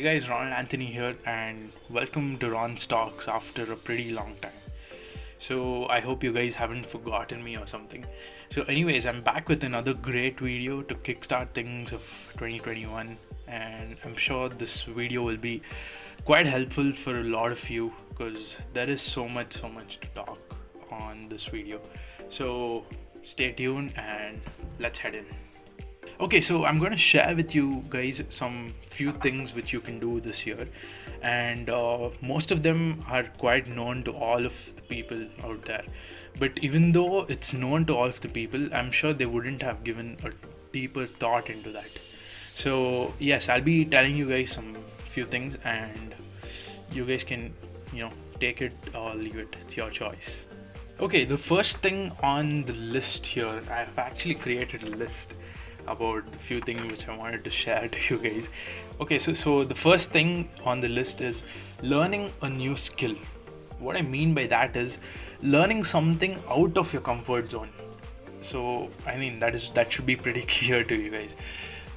Hey guys, Ron Anthony here, and welcome to Ron's Talks after a pretty long time. So, I hope you guys haven't forgotten me or something. So, anyways, I'm back with another great video to kickstart things of 2021, and I'm sure this video will be quite helpful for a lot of you because there is so much to talk on this video. So, stay tuned and let's head in. Okay, so I'm going to share with you guys some few things which you can do this year, and most of them are quite known to all of the people out there. But even though it's known to all of the people, I'm sure they wouldn't have given a deeper thought into that. So yes, I'll be telling you guys some few things, and you guys can, take it or leave it. It's your choice. Okay, the first thing on the list here, I've actually created a list about the few things which I wanted to share to you guys. Okay, so the first thing on the list is learning a new skill. What I mean by that is learning something out of your comfort zone. So I mean that should be pretty clear to you guys.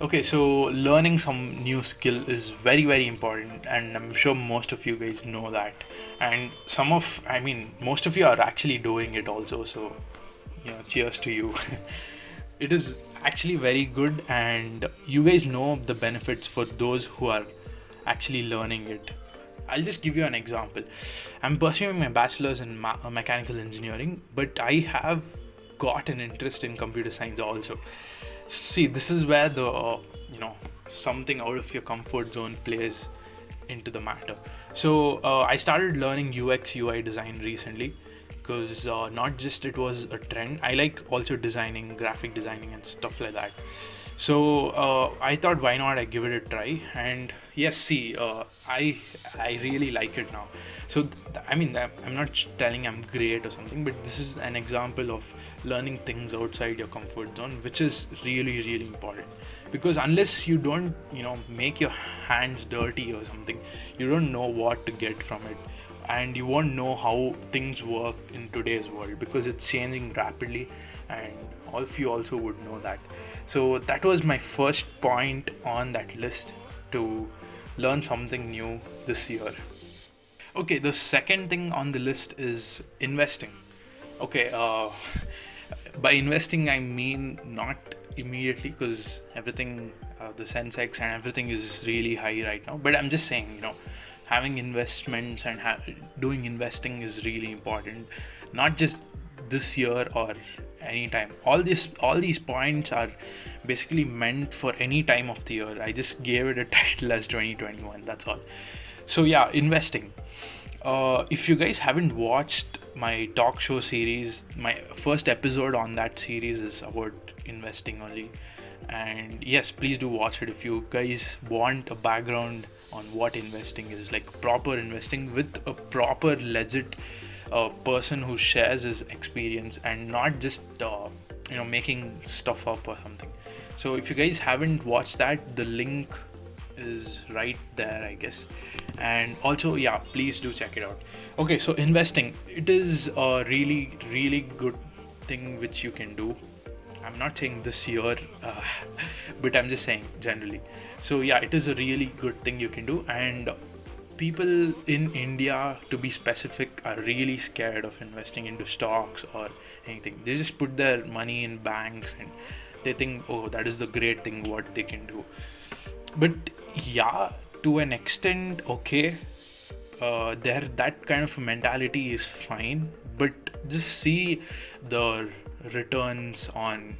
Okay, so learning some new skill is very important, and I'm sure most of you guys know that. And most of you are actually doing it also. So cheers to you. It is actually very good, and you guys know the benefits for those who are actually learning it. I'll just give you an example. I'm pursuing my bachelor's in mechanical engineering, but I have got an interest in computer science also. See, this is where the something out of your comfort zone plays into the matter. So I started learning UX UI design recently because not just it was a trend. I like also designing, graphic designing and stuff like that. So I thought, why not I give it a try? And yes, see, I really like it now. So I'm not telling I'm great or something, but this is an example of learning things outside your comfort zone, which is really important. Because unless you don't make your hands dirty or something, you don't know what to get from it, and you won't know how things work in today's world because it's changing rapidly, and all of you also would know that. So that was my first point on that list, to learn something new this year. Okay, the second thing on the list is investing. Okay, by investing I mean not immediately, because everything, the Sensex and everything is really high right now, but I'm just saying, having investments and doing investing is really important, not just this year or anytime. All these points are basically meant for any time of the year. I just gave it a title as 2021, that's all. So yeah, investing. If you guys haven't watched my talk show series, my first episode on that series is about investing only. And yes, please do watch it if you guys want a background on what investing is, like proper investing with a proper legit person who shares his experience and not just making stuff up or something. So if you guys haven't watched that, the link is right there, I guess. And also, yeah, please do check it out. Okay, so investing, it is a really good thing which you can do. I'm not saying this year, but I'm just saying generally. So yeah, it is a really good thing you can do, and people in India, to be specific, are really scared of investing into stocks or anything. They just put their money in banks and they think, oh, that is the great thing what they can do. But yeah, to an extent, okay, there that kind of a mentality is fine, but just see the returns on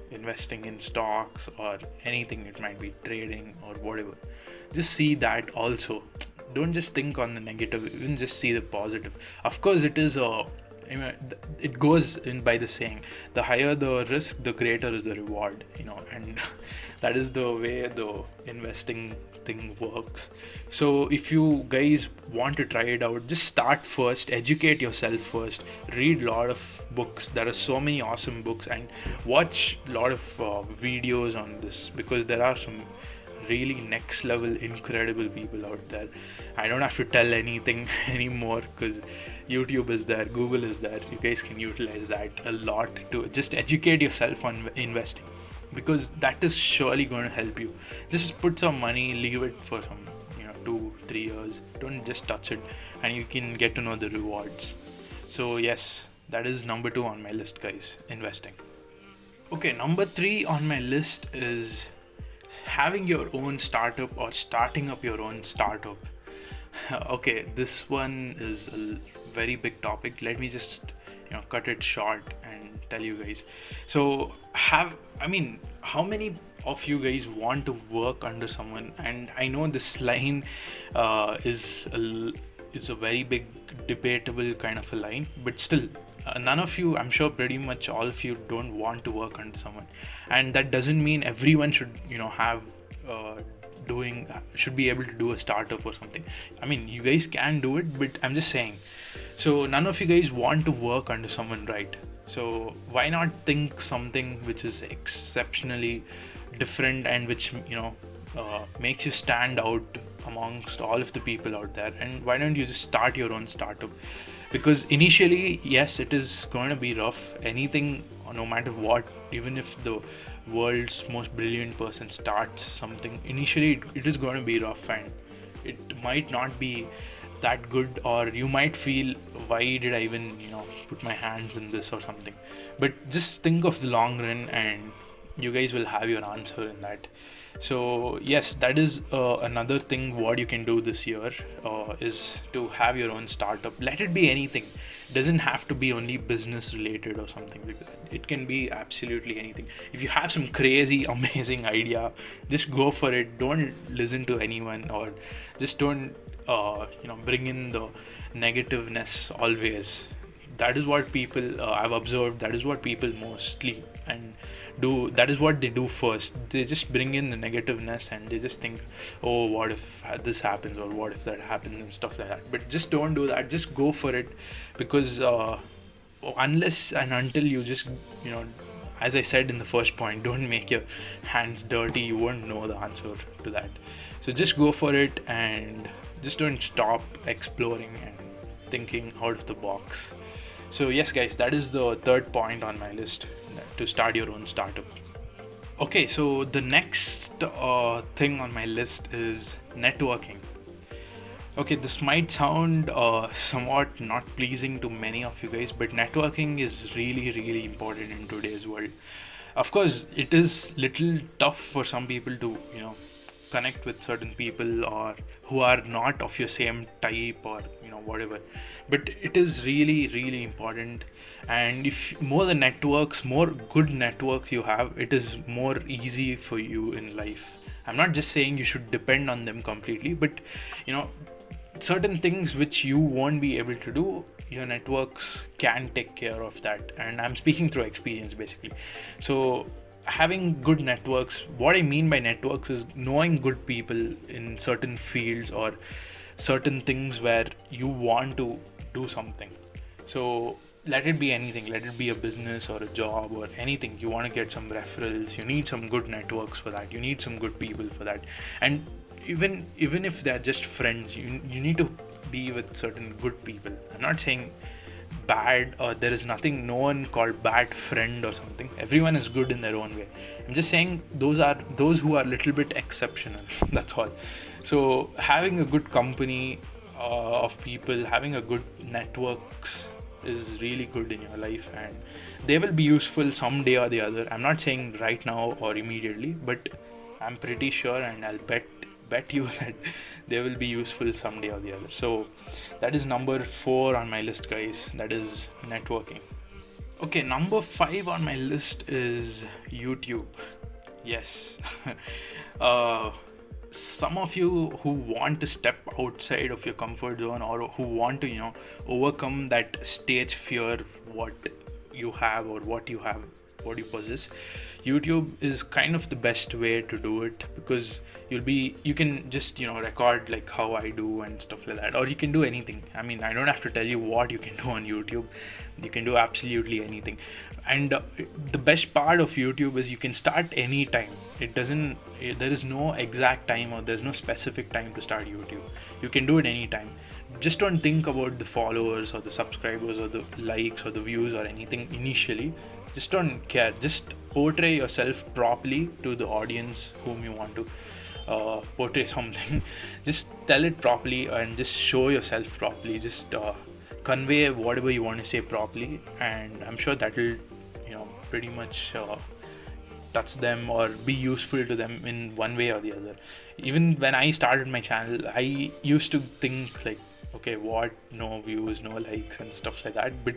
investing in stocks or anything. It might be trading or whatever. Just see that also. Don't just think on the negative, even just see the positive. Of course, it is it goes in by the saying, the higher the risk, the greater is the reward, and that is the way the investing thing works. So if you guys want to try it out, just start first, educate yourself first, read a lot of books. There are so many awesome books, and watch a lot of videos on this, because there are some really next level incredible people out there. I don't have to tell anything anymore, because YouTube is there, Google is there. You guys can utilize that a lot to just educate yourself on investing, because that is surely going to help you. Just put some money, leave it for some 3 years. Don't just touch it, and you can get to know the rewards. So yes, that is number 2 on my list, guys. Investing. Okay, number 3 on my list is having your own startup or starting up your own startup. Okay, this one is a very big topic. Let me just cut it short and tell you guys. So how many of you guys want to work under someone? And I know this line is a very big debatable kind of a line, but still, none of you, I'm sure pretty much all of you, don't want to work under someone. And that doesn't mean everyone should have should be able to do a startup or something. I mean, you guys can do it, but I'm just saying. So none of you guys want to work under someone, right? So why not think something which is exceptionally different and which makes you stand out amongst all of the people out there? And why don't you just start your own startup? Because initially, yes, it is going to be rough. Anything, no matter what, even if the world's most brilliant person starts something, initially it is going to be rough, and it might not be that good, or you might feel, why did I even put my hands in this or something. But just think of the long run, and you guys will have your answer in that. So yes, that is another thing what you can do this year, is to have your own startup. Let it be anything. It doesn't have to be only business related or something like that. It can be absolutely anything. If you have some crazy amazing idea, just go for it. Don't listen to anyone, or just don't bring in the negativeness always. That is what people, I've observed, that is what people mostly and do. That is what they do first. They just bring in the negativeness, and they just think, oh, what if this happens, or what if that happens, and stuff like that. But just don't do that. Just go for it, because unless and until you just as I said in the first point, don't make your hands dirty. You won't know the answer to that. So just go for it, and just don't stop exploring and thinking out of the box. So yes, guys, that is the third point on my list, to start your own startup. Okay, so the next thing on my list is networking. Okay, this might sound somewhat not pleasing to many of you guys, but networking is really, really important in today's world. Of course, it is little tough for some people to connect with certain people, or who are not of your same type, or whatever, but it is really, really important. And if more good networks you have, it is more easy for you in life. I'm not just saying you should depend on them completely, but certain things which you won't be able to do, your networks can take care of that. And I'm speaking through experience, basically. So having good networks, what I mean by networks is knowing good people in certain fields or certain things where you want to do something. So let it be anything, let it be a business or a job or anything. You want to get some referrals, you need some good networks for that, you need some good people for that. And even if they're just friends, you need to be with certain good people. I'm not saying bad, or there is no one called bad friend or something. Everyone is good in their own way. I'm just saying those who are a little bit exceptional. That's all. So having a good company of people, having a good networks is really good in your life, and they will be useful someday or the other. I'm not saying right now or immediately, but I'm pretty sure, and I'll bet you that they will be useful someday or the other. So that is number 4 on my list, guys. That is networking. Okay, number 5 on my list is YouTube. Yes. Some of you who want to step outside of your comfort zone, or who want to overcome that stage fear, what you have or what you what you possess, YouTube is kind of the best way to do it, because you can just record like how I do and stuff like that, or you can do anything. I mean, I don't have to tell you what you can do on YouTube. You can do absolutely anything. And the best part of YouTube is you can start anytime. There is no exact time, or there's no specific time to start YouTube. You can do it anytime. Just don't think about the followers or the subscribers or the likes or the views or anything initially. Just don't care. Just portray yourself properly to the audience whom you want to portray something. Just tell it properly and just show yourself properly. Just convey whatever you want to say properly, and I'm sure that will, pretty much touch them or be useful to them in one way or the other. Even when I started my channel, I used to think like, okay, what, no views, no likes and stuff like that, but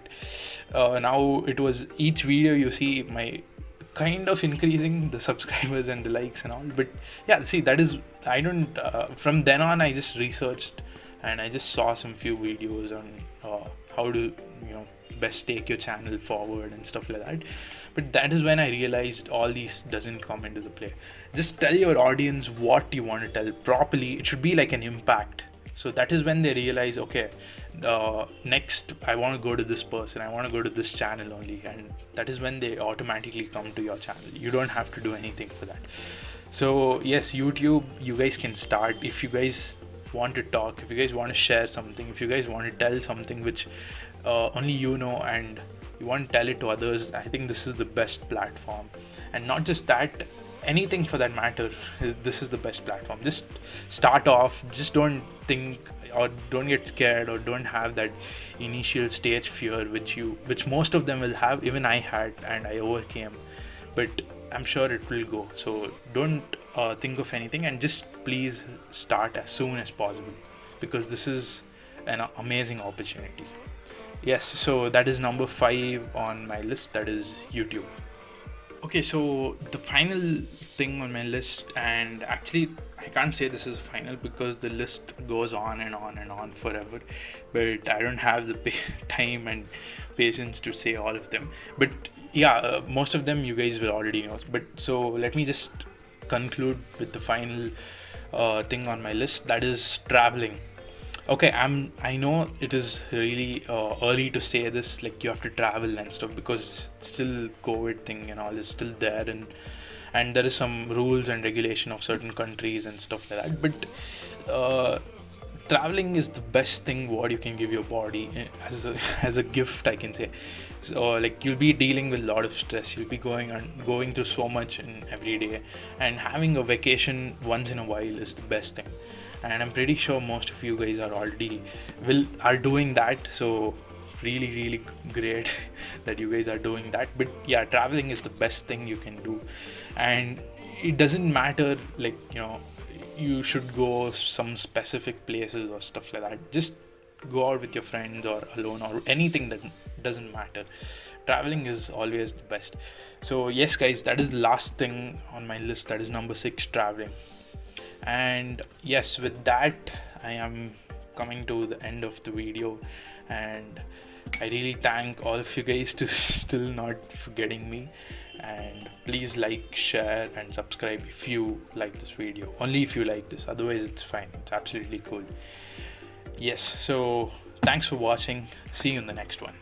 now it was each video you see my kind of increasing the subscribers and the likes and all. But yeah, see, that is, I don't from then on I just researched and I just saw some few videos on how to best take your channel forward and stuff like that. But that is when I realized all these doesn't come into the play. Just tell your audience what you want to tell properly. It should be like an impact. So that is when they realize, okay, next I want to go to this person, I want to go to this channel only, and that is when they automatically come to your channel. You don't have to do anything for that. So yes, YouTube, you guys can start. If you guys want to talk, if you guys want to share something, if you guys want to tell something which only you know and you want to tell it to others, I think this is the best platform. And not just that, anything for that matter, this is the best platform. Just start off, just don't think or don't get scared or don't have that initial stage fear which most of them will have. Even I had, and I overcame, but I'm sure it will go. So don't think of anything, and just please start as soon as possible, because this is an amazing opportunity. Yes, so that is number 5 on my list, that is YouTube. Okay, so the final thing on my list, and actually I can't say this is final because the list goes on and on and on forever, but I don't have the time and patience to say all of them. But yeah, most of them you guys will already know. But so let me just conclude with the final thing on my list, that is traveling. Okay, I know it is really early to say this, like you have to travel and stuff, because still COVID thing and all is still there, and there is some rules and regulation of certain countries and stuff like that. But traveling is the best thing what you can give your body as a gift, I can say. So like, you'll be dealing with a lot of stress, you'll be going through so much in every day, and having a vacation once in a while is the best thing. And I'm pretty sure most of you guys are doing that. So really great that you guys are doing that. But yeah, traveling is the best thing you can do, and it doesn't matter, like, you should go some specific places or stuff like that. Just go out with your friends or alone or anything, that doesn't matter. Traveling is always the best. So yes guys, that is the last thing on my list, that is number 6, traveling. And yes, with that I am coming to the end of the video, and I really thank all of you guys to still not forgetting me. And please like, share and subscribe if you like this video. Only if you like this, otherwise it's fine, it's absolutely cool. Yes, so thanks for watching. See you in the next one.